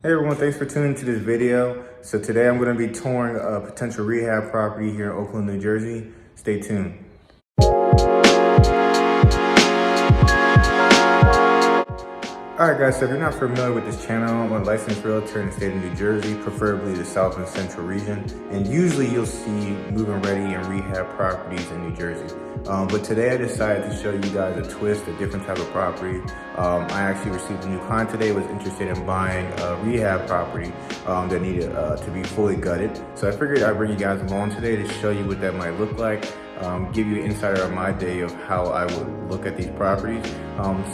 Hey everyone, thanks for tuning to this video. So today I'm going to be touring a potential rehab property here in Oakland, New Jersey. Stay tuned. Alright guys, so if you're not familiar with this channel, I'm a licensed realtor in the state of New Jersey, preferably the South and Central region. And usually you'll see move-in ready and rehab properties in New Jersey. But today I decided to show you guys a twist, a different type of property. I actually received a new client today, was interested in buying a rehab property that needed to be fully gutted. So I figured I'd bring you guys along today to show you what that might look like. Give you an insider on my day of how I would look at these properties.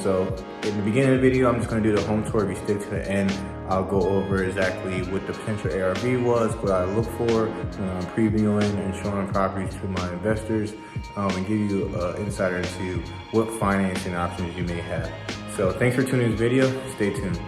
So in the beginning of the video, I'm just going to do the home tour. If you stick to the end, I'll go over exactly what the potential ARV was, what I look for, previewing and showing properties to my investors, and give you an insider into what financing options you may have. So thanks for tuning in this video. Stay tuned.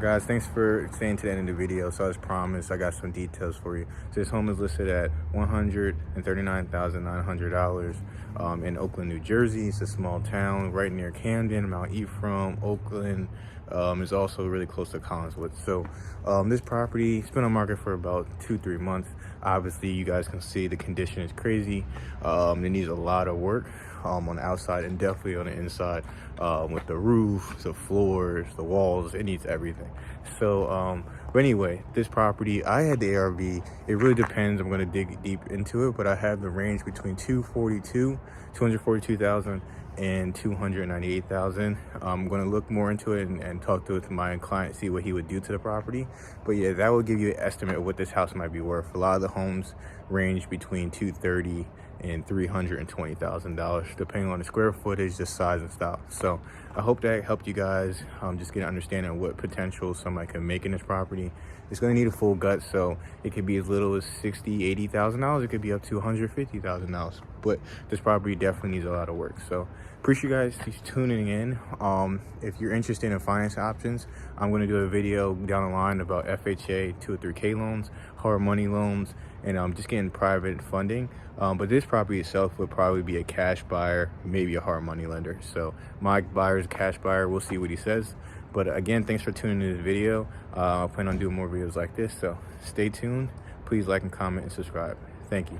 guys, thanks for staying to the end of the video. So as promised, I got some details for you. So this home is listed at $139,900 in Oakland, New Jersey. It's a small town right near Camden, Mount Ephraim, Oakland. Is also really close to Collinswood. So this property has been on market for about 2-3 months. Obviously, you guys can see the condition is crazy. It needs a lot of work on the outside and definitely on the inside, with the roof, the floors, the walls. It needs everything. So but anyway, this property, I had the ARV. It really depends. I'm going to dig deep into it, but I have the range between 242,000 and 298,000. I'm going to look more into it and talk to my client, see what he would do to the property. But yeah, that will give you an estimate of what this house might be worth. A lot of the homes range between $230,000 and $320,000, depending on the square footage, the size and style. So I hope that helped you guys just get an understanding of what potential somebody can make in this property. It's going to need a full gut, so it could be as little as $60,000, $80,000. It could be up to $150,000. But this property definitely needs a lot of work. So appreciate you guys tuning in. If you're interested in finance options, I'm going to do a video down the line about FHA 203K loans, hard money loans, and just getting private funding. But this property itself would probably be a cash buyer, maybe a hard money lender. So my buyer is a cash buyer. We'll see what he says. But again, thanks for tuning into the video. I plan on doing more videos like this, so stay tuned. Please like and comment and subscribe. Thank you.